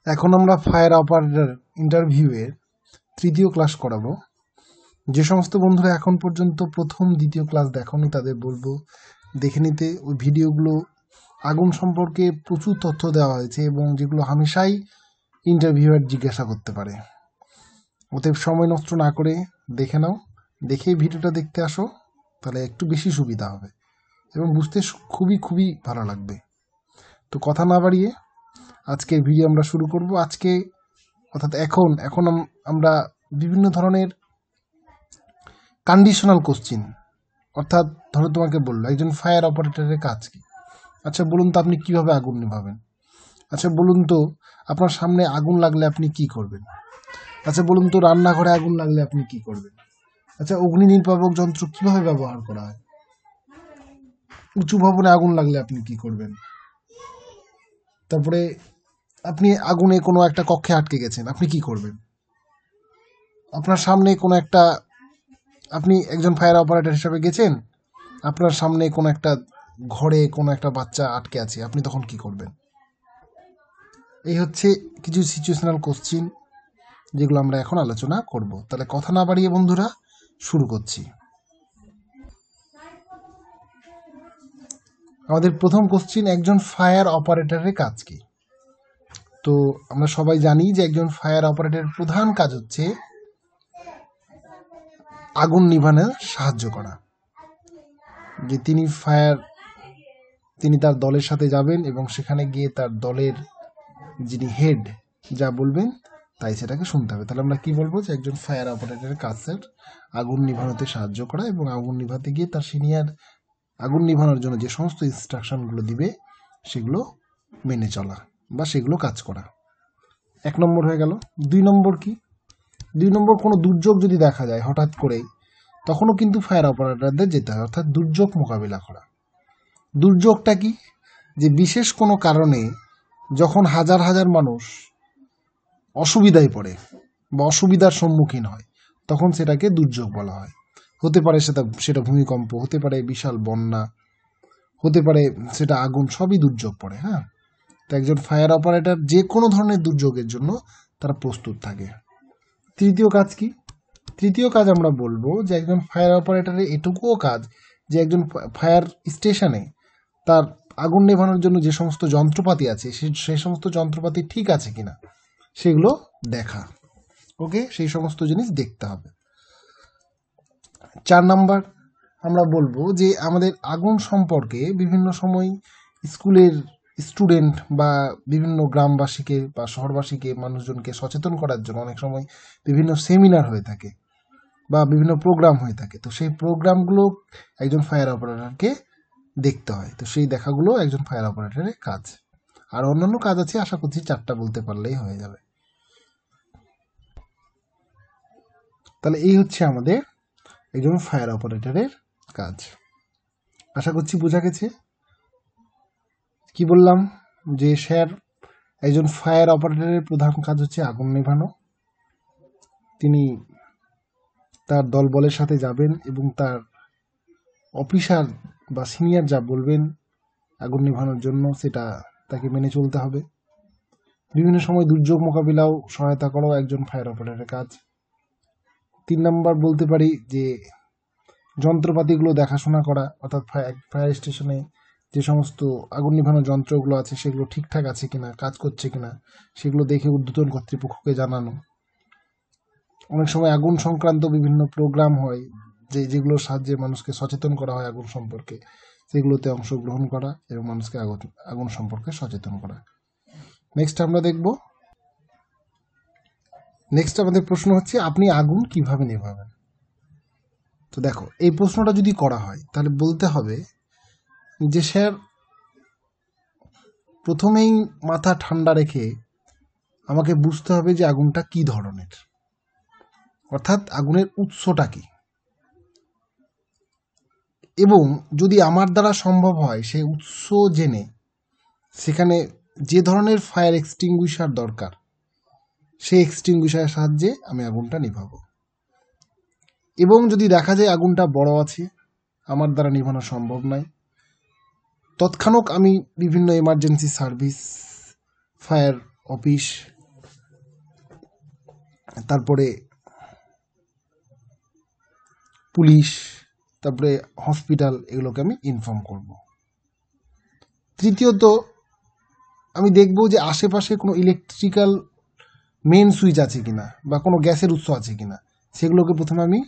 এখন আমরা fire operator ইন্টারভিউয়ের তৃতীয় ক্লাস করাবো। যে সমস্ত বন্ধুরা এখন পর্যন্ত প্রথম দ্বিতীয় ক্লাস দেখোনি তাদের বলবো দেখে নিতে। ওই ভিডিওগুলো আগুন সম্পর্কে প্রচুর তথ্য দেওয়া হয়েছে এবং যেগুলো হামেশাই ইন্টারভিউয়ার জিজ্ঞাসা করতে পারে। অতএব সময় নষ্ট না করে দেখে নাও, দেখেই ভিডিওটা দেখতে আসো, তাহলে একটু বেশি সুবিধা হবে এবং বুঝতে খুবই খুবই ভালো লাগবে। তো কথা না বাড়িয়ে আজকের ভিডিও আমরা শুরু করব। আজকে অর্থাৎ এখন এখন আমরা বিভিন্ন ধরনের কন্ডিশনাল কোশ্চিন, অর্থাৎ ধরো তোমাকে বললো একজন ফায়ার অপারেটরের কাজ কি। আচ্ছা বলুন তো আপনি কিভাবে আগুন নেভাবেন। আচ্ছা বলুন তো আপনার সামনে আগুন লাগলে আপনি কি করবেন। আচ্ছা বলুন তো রান্নাঘরে আগুন লাগলে আপনি কি করবেন। আচ্ছা অগ্নি নির্বাপক যন্ত্র কিভাবে ব্যবহার করা হয়। উঁচু ভবনে আগুন লাগলে আপনি কি করবেন। তারপরে আপনি আগুনে কোনো একটা কক্ষে আটকে গেছেন, আপনি কি করবেন। আপনার সামনে কোনো একটা, আপনি একজন ফায়ার অপারেটর হিসাবে গেছেন, আপনার সামনে কোনো একটা ঘরে কোনো একটা বাচ্চা আটকে আছে, আপনি তখন কি করবেন। এই হচ্ছে কিছু সিচুয়েশনাল কোশ্চিন যেগুলো আমরা এখন আলোচনা করব। তাহলে কথা না বাড়িয়ে বন্ধুরা শুরু করছি। আমাদের প্রথম কোশ্চিন, একজন ফায়ার অপারেটরের কাজ কি। তো আমরা সবাই জানি যে একজন ফায়ার অপারেটরের প্রধান কাজ হচ্ছে আগুন নিভানোর সাহায্য করা। যে তিনি তার দলের সাথে যাবেন এবং সেখানে গিয়ে তার দলের যিনি হেড যা বলবেন তাই সেটাকে শুনতে হবে। তাহলে আমরা কি বলবো যে একজন ফায়ার অপারেটরের কাজ স্যার আগুন নিভানোতে সাহায্য করা এবং আগুন নিভাতে গিয়ে তার সিনিয়র আগুন নিভানোর জন্য যে সমস্ত ইনস্ট্রাকশনগুলো দিবে সেগুলো মেনে চলা বা সেগুলো কাজ করা। 1 নম্বর হয়ে গেল। 2 নম্বর কি। 2 নম্বর, কোনো দুর্যোগ যদি দেখা যায় হঠাৎ করেই, তখনও কিন্তু ফায়ার অপারেটরদের যেতে হয়, অর্থাৎ দুর্যোগ মোকাবিলা করা। দুর্যোগটা কি, যে বিশেষ কোনো কারণে যখন হাজার হাজার মানুষ অসুবিধায় পড়ে বা অসুবিধার সম্মুখীন হয় তখন সেটাকে দুর্যোগ বলা হয়। হতে পারে সেটা ভূমিকম্প, হতে পারে বিশাল বন্যা, হতে পারে সেটা আগুন, সবই দুর্যোগ পড়ে। হ্যাঁ, তো একজন ফায়ার অপারেটর যে কোনো ধরনের দুর্যোগের জন্য তারা প্রস্তুত থাকে। তৃতীয় কাজ কি। তৃতীয় কাজ আমরা বলবো যে একজন ফায়ার অপারেটরের এটুকুও কাজ যে একজন ফায়ার স্টেশনে তার আগুন নেভানোর জন্য যে সমস্ত যন্ত্রপাতি আছে সেই সমস্ত যন্ত্রপাতি ঠিক আছে কিনা সেগুলো দেখা। ওকে, সেই সমস্ত জিনিস দেখতে হবে। 4 নাম্বার আমরা বলবো যে আমাদের আগুন সম্পর্কে বিভিন্ন সময় স্কুলের স্টুডেন্ট বা বিভিন্ন গ্রামবাসীকে বা শহরবাসীকে মানুষজনকে সচেতন করার জন্য অনেক সময় বিভিন্ন সেমিনার হয়ে থাকে বা বিভিন্ন প্রোগ্রাম হয়ে থাকে। তো সেই প্রোগ্রামগুলো একজন ফায়ার অপারেটরকে দেখতে হয়। তো সেই দেখাগুলো একজন ফায়ার অপারেটরের কাজ। আর অন্যান্য কাজ আছে, আশা করছি 4টা বলতে পারলেই হয়ে যাবে। তাহলে এই হচ্ছে আমাদের একজন ফায়ার অপারেটরের কাজ। আশা করছি বোঝা গেছে। কি বললাম, যে স্যার একজন ফায়ার অপারেটরের প্রধান কাজ হচ্ছে আগুন নেভানো। তিনি তার দলবলের সাথে যাবেন এবং তার অফিসার বা সিনিয়র যা বলবেন আগুন নেভানোর জন্য সেটা তাকে মেনে চলতে হবে। বিভিন্ন সময় দুর্যোগ মোকাবিলাও সহায়তা করাও একজন ফায়ার অপারেটরের কাজ। 3 নম্বর বলতে পারি যে যন্ত্রপাতিগুলো দেখাশোনা করা, অর্থাৎ ফায়ার স্টেশনে যে সমস্ত আগুন নিভানোর যন্ত্রগুলো আছে সেগুলো ঠিকঠাক আছে কিনা, কাজ করছে কিনা সেগুলো দেখে ঊর্ধ্বতন কর্তৃপক্ষকে জানানো। অনেক সময় আগুন সংক্রান্ত বিভিন্ন প্রোগ্রাম হয় যেগুলোর সাহায্যে মানুষকে সচেতন করা হয় আগুন সম্পর্কে, সেগুলোতে অংশগ্রহণ করা এবং মানুষকে আগুন সম্পর্কে সচেতন করা। নেক্সট আমাদের প্রশ্ন হচ্ছে আপনি আগুন কিভাবে নেভাবেন। তো দেখো, এই প্রশ্নটা যদি করা হয় তাহলে বলতে হবে যে স্যার প্রথমেই মাথা ঠান্ডা রেখে আমাকে বুঝতে হবে যে আগুনটা কি ধরনের, অর্থাৎ আগুনের উৎসটা কি, এবং যদি আমার দ্বারা সম্ভব হয় সেই উৎস জেনে সেখানে যে ধরনের ফায়ার এক্সটিংগুইশার দরকার সেই এক্সটিংগুইশারের সাহায্যে আমি আগুনটা নিভাবো। এবং যদি দেখা যায় আগুনটা বড় আছে, আমার দ্বারা নিভানো সম্ভব নয়, তৎক্ষণাৎ আমি বিভিন্ন এমার্জেন্সি সার্ভিস, ফায়ার অফিস তারপরে পুলিশ, তারপরে হসপিটাল, এগুলোকে আমি ইনফর্ম করব। তৃতীয়ত আমি দেখব যে আশেপাশে কোনো ইলেকট্রিক্যাল মেন সুইচ আছে কিনা বা কোনো গ্যাসের উৎস আছে কিনা, সেগুলোকে প্রথমে আমি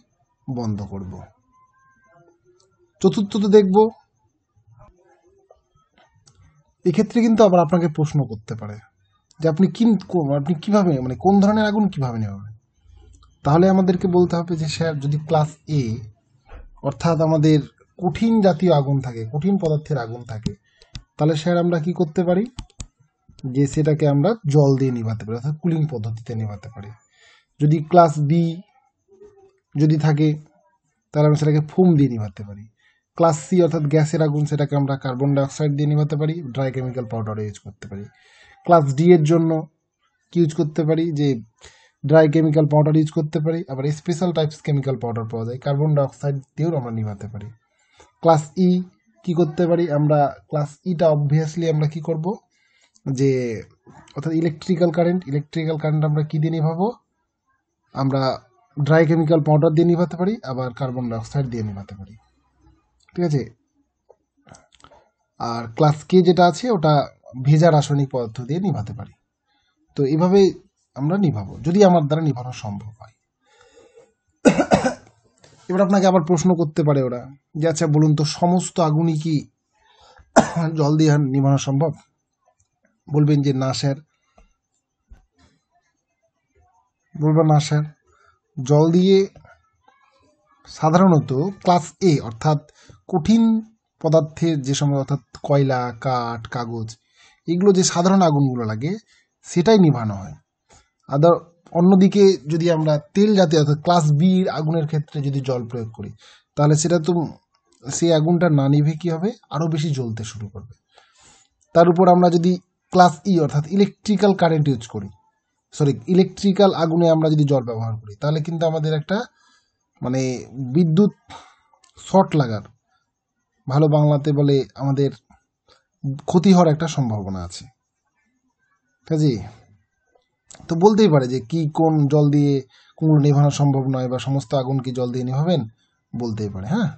বন্ধ করব। চতুর্থত দেখব, এক্ষেত্রে কিন্তু আবার আপনাকে প্রশ্ন করতে পারে যে আপনি কিভাবে, মানে কোন ধরনের আগুন কিভাবে নেভাবেন। তাহলে আমাদেরকে বলতে হবে যে স্যার, যদি ক্লাস এ অর্থাৎ আমাদের কঠিন জাতীয় আগুন থাকে, কঠিন পদার্থের আগুন থাকে, তাহলে স্যার আমরা কি করতে পারি, যে সেটাকে আমরা জল দিয়ে নিভাতে পারি, অর্থাৎ কুলিং পদ্ধতিতে নেভাতে পারি। যদি ক্লাস বি যদি থাকে, তাহলে আমরা সেটাকে ফোম দিয়ে নিভাতে পারি। ক্লাস সি অর্থাৎ গ্যাসের আগুন, সেটাকে আমরা কার্বন ডাইঅক্সাইড দিয়ে নিভাতে পারি, ড্রাই কেমিক্যাল পাউডার ইউজ করতে পারি। ক্লাস ডি এর জন্য কি ইউজ করতে পারি, যে ড্রাই কেমিক্যাল পাউডার ইউজ করতে পারি। আবার স্পেশাল টাইপস কেমিক্যাল পাউডার পাওয়া যায়, কার্বন ডাইঅক্সাইড দিয়েও আমরা নিভাতে পারি। ক্লাস ই কি করতে পারি আমরা, ক্লাস ইটা অবভিয়াসলি আমরা কি করব, যে অর্থাৎ ইলেকট্রিক্যাল কারেন্ট আমরা কি দিয়ে নিভাবো, আমরা ড্রাই কেমিক্যাল পাউডার দিয়ে নিভাতে পারি, আবার কার্বন ডাইঅক্সাইড দিয়ে নিভাতে পারি। ঠিক আছে। আর ক্লাস কে যেটা আছে, ওটা ভেজা রাসায়নিক পদার্থ দিয়ে নিভাতে পারি। তো এইভাবে আমরা নিভাবো, যদি আমার দ্বারা নিভানো সম্ভব হয়। এবার আপনাকে আবার প্রশ্ন করতে পারে ওরা, যে আচ্ছা বলুন তো, সমস্ত আগুনই কি জল দিয়ে নিভানো সম্ভব? বলবেন যে না স্যার, জল দিয়ে সাধারণত ক্লাস এ অর্থাৎ কঠিন পদার্থের যে সময়, অর্থাৎ কয়লা, কাঠ, কাগজ, এগুলো যে সাধারণ আগুনগুলো লাগে সেটাই নিভানো হয়। অন্যদিকে যদি আমরা তেল জাতীয় অর্থাৎ ক্লাস বির আগুনের ক্ষেত্রে যদি জল প্রয়োগ করি, তাহলে সেটা তো সেই আগুনটা না নিভে কি হবে, আরও বেশি জ্বলতে শুরু করবে। তার উপর আমরা যদি ক্লাস ই অর্থাৎ ইলেকট্রিক্যাল কারেন্ট ইউজ করি, ইলেকট্রিক্যাল আগুনে আমরা যদি জল ব্যবহার করি, তাহলে কিন্তু আমাদের একটা মানে বিদ্যুৎ শর্ট লাগার, ভালো বাংলাতে বলে আমাদের ক্ষতি হওয়ার একটা সম্ভাবনা আছে। ঠিক আছে। তো বলতেই পারে যে কি কোন জল দিয়ে কোনগুলো নেভানো সম্ভব নয়, বা সমস্ত আগুন কি জল দিয়ে নেভাবেন, বলতেই পারে। হ্যাঁ,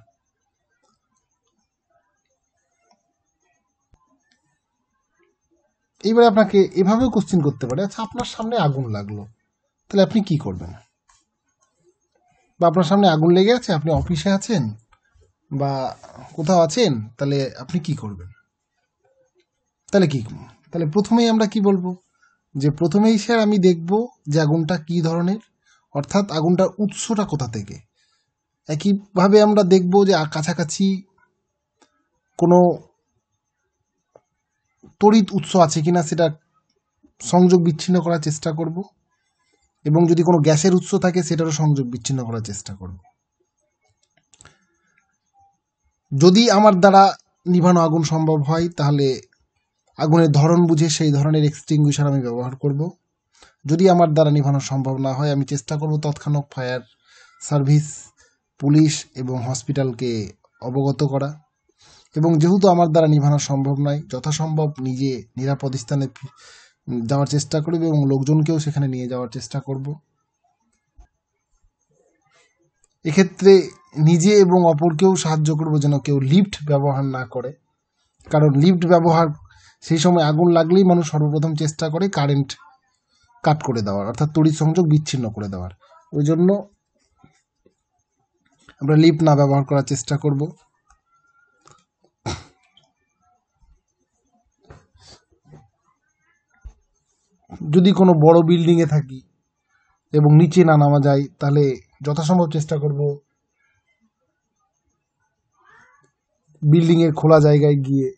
এইবারে আপনাকে এভাবেও কোশ্চেন করতে পারে, আচ্ছা আপনার সামনে আগুন লাগলো, তাহলে আপনি কি করবেন? বা আপনার সামনে আগুন লেগে আছে, আপনি অফিসে আছেন বা কোথাও আছেন, তাহলে আপনি কি করবেন? তাহলে প্রথমেই আমরা কি বলবো, যে প্রথমেই স্যার আমি দেখব যে আগুনটা কি ধরনের, অর্থাৎ আগুনটার উৎসটা কোথা থেকে। একইভাবে আমরা দেখব যে কাছাকাছি কোনো তড়িৎ উৎস আছে কিনা, সেটা সংযোগ বিচ্ছিন্ন করার চেষ্টা করব, এবং যদি কোনো গ্যাসের উৎস থাকে সেটারও সংযোগ বিচ্ছিন্ন করার চেষ্টা করব। যদি আমার দ্বারা নিভানো আগুন সম্ভব হয়, তাহলে আগুনের ধরন বুঝে সেই ধরনের এক্সটিংগুইশার আমি ব্যবহার করব। যদি আমার দ্বারা নিভানো সম্ভব না হয়, আমি চেষ্টা করব তৎক্ষণাৎ ফায়ার সার্ভিস, পুলিশ এবং হসপিটালকে অবগত করা। এবং যেহেতু আমার দ্বারা নিভানো সম্ভব নয়, যথাসম্ভব নিজে নিরাপদ স্থানে যাওয়ার চেষ্টা করব এবং লোকজনকেও সেখানে নিয়ে যাওয়ার চেষ্টা করব। এক্ষেত্রে নিজে এবং অপরকেও সাহায্য করব যেন কেউ লিফট ব্যবহার না করে, কারণ লিফট ব্যবহার সেই সময় আগুন লাগলেই মানুষ সর্বপ্রথম চেষ্টা করে কারেন্ট কাট করে দেওয়ার, অর্থাৎ তড়িৎ সংযোগ বিচ্ছিন্ন করে দেওয়ার। ওই জন্য আমরা লিফট না ব্যবহার করার চেষ্টা করব। যদি কোনো বড় বিল্ডিংয়ে থাকি এবং নিচে না নামা যায়, তাহলে যথাসম্ভব চেষ্টা করব বিল্ডিংয়ের খোলা জায়গায় গিয়ে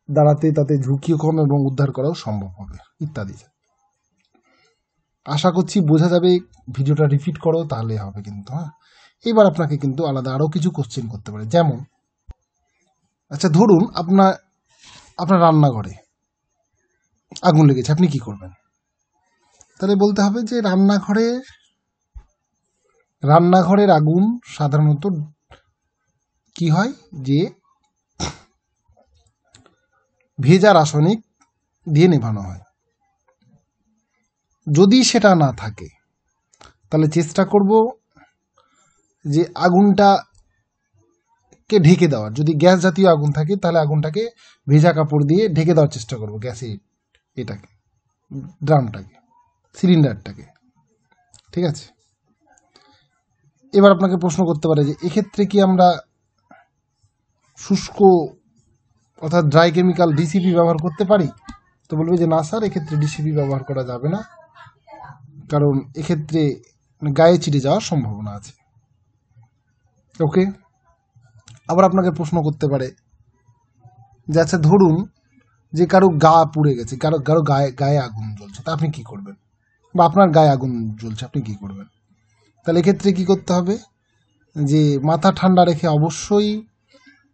দাঁড়াতে, তাতে ঝুঁকিও কম এবং উদ্ধার করাও সম্ভব হবে, ইত্যাদি। আশা করছি বোঝা যাবে। ভিডিওটা রিপিট করো, তাহলে হবে কিন্তু। হ্যাঁ, এবার আপনাকে কিন্তু আলাদা আরও কিছু কোশ্চেন করতে পারে, যেমন আচ্ছা ধরুন আপনার রান্নাঘরে আগুন লেগেছে, আপনি কি করবেন? তাহলে বলতে হবে যে রান্নাঘরের আগুন সাধারণত কি হয়, যে ভেজা রাসায়নিক দিয়ে নেভানো হয়। যদি সেটা না থাকে তাহলে চেষ্টা করব যে আগুনটাকে ঢেকে দেওয়ার। যদি গ্যাস জাতীয় আগুন থাকে তাহলে আগুনটাকে ভেজা কাপড় দিয়ে ঢেকে দেওয়ার চেষ্টা করব, গ্যাসের এটাকে, ড্রামটাকে, সিলিন্ডারটাকে। ঠিক আছে, এবার আপনাকে প্রশ্ন করতে পারে যে এক্ষেত্রে কি আমরা শুষ্ক অর্থাৎ ড্রাই কেমিক্যাল ডিসিপি ব্যবহার করতে পারি? তো বলবে যে না স্যার, এক্ষেত্রে ডিসিপি ব্যবহার করা যাবে না, কারণ এক্ষেত্রে গায়ে চিটে যাওয়ার সম্ভাবনা আছে। ওকে, আবার আপনাকে প্রশ্ন করতে পারে যে আচ্ছা ধরুন যে কারো গা পুড়ে গেছে, কারো কারো গায়ে গায়ে আগুন জ্বলছে, তা আপনি কি করবেন? বা আপনার গায়ে আগুন জ্বলছে, আপনি কি করবেন? তাহলে এক্ষেত্রে কি করতে হবে যে মাথা ঠান্ডা রেখে অবশ্যই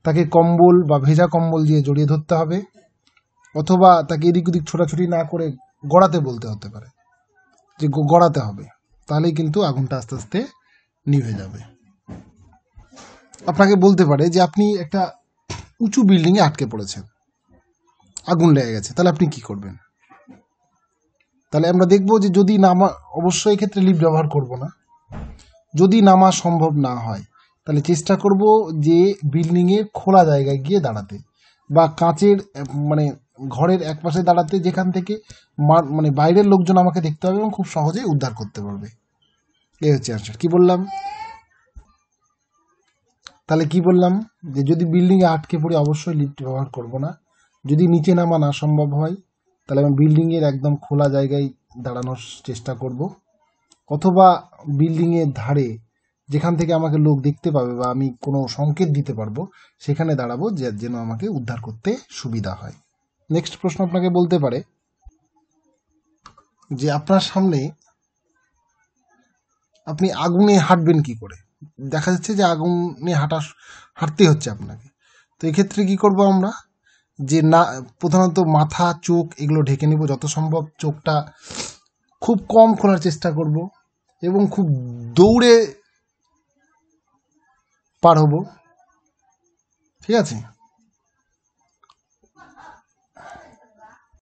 তাকে কম্বল বা ভেজা কম্বল দিয়ে জড়িয়ে ধরতে হবে, অথবা তাকে এদিক ওদিক ছোটাছুটি না করে গড়াতে বলতে হতে পারে, যে গড়াতে হবে, তাহলেই কিন্তু আগুনটা আস্তে আস্তে নিভে যাবে। আপনাকে বলতে পারে যে আপনি একটা উঁচু বিল্ডিংয়ে আটকে পড়েছেন, আগুন লেগে গেছে, তাহলে আপনি কি করবেন? তাহলে আমরা দেখবো যে যদি নামা, অবশ্যই এক্ষেত্রে লিফট ব্যবহার করব না, যদি নামা সম্ভব না হয় তাহলে চেষ্টা করব যে বিল্ডিংয়ের খোলা জায়গায় গিয়ে দাঁড়াতে, বা কাঁচের মানে ঘরের এক পাশে দাঁড়াতে, যেখান থেকে মানে বাইরের লোকজন আমাকে দেখতে পাবে এবং খুব সহজেই উদ্ধার করতে পারবে। এই হচ্ছে অ্যান্সার। কি বললাম? তাহলে কি বললাম যে যদি বিল্ডিংয়ে আটকে পড়ে অবশ্যই লিফট ব্যবহার করব না, যদি নিচে নামা না সম্ভব হয় তাহলে আমি বিল্ডিংয়ের একদম খোলা জায়গায় দাঁড়ানোর চেষ্টা করব, অথবা বিল্ডিংয়ের ধারে যেখান থেকে আমাকে লোক দেখতে পাবে বা আমি কোনো সংকেত দিতে পারবো সেখানে দাঁড়াবো, যেন আমাকে উদ্ধার করতে সুবিধা হয়। নেক্সট প্রশ্ন আপনাকে বলতে পারে যে আপনার সামনে আপনি আগুনে হাঁটবেন কি করে? দেখা যাচ্ছে যে আগুনে হাঁটতে হচ্ছে আপনাকে, তো এক্ষেত্রে কি করব আমরা, যে না, প্রধানত মাথা চোখ এগুলো ঢেকে নেব, যত সম্ভব চোখটা খুব কম খোলার চেষ্টা করব এবং খুব দৌড়ে পার হব। ঠিক আছে,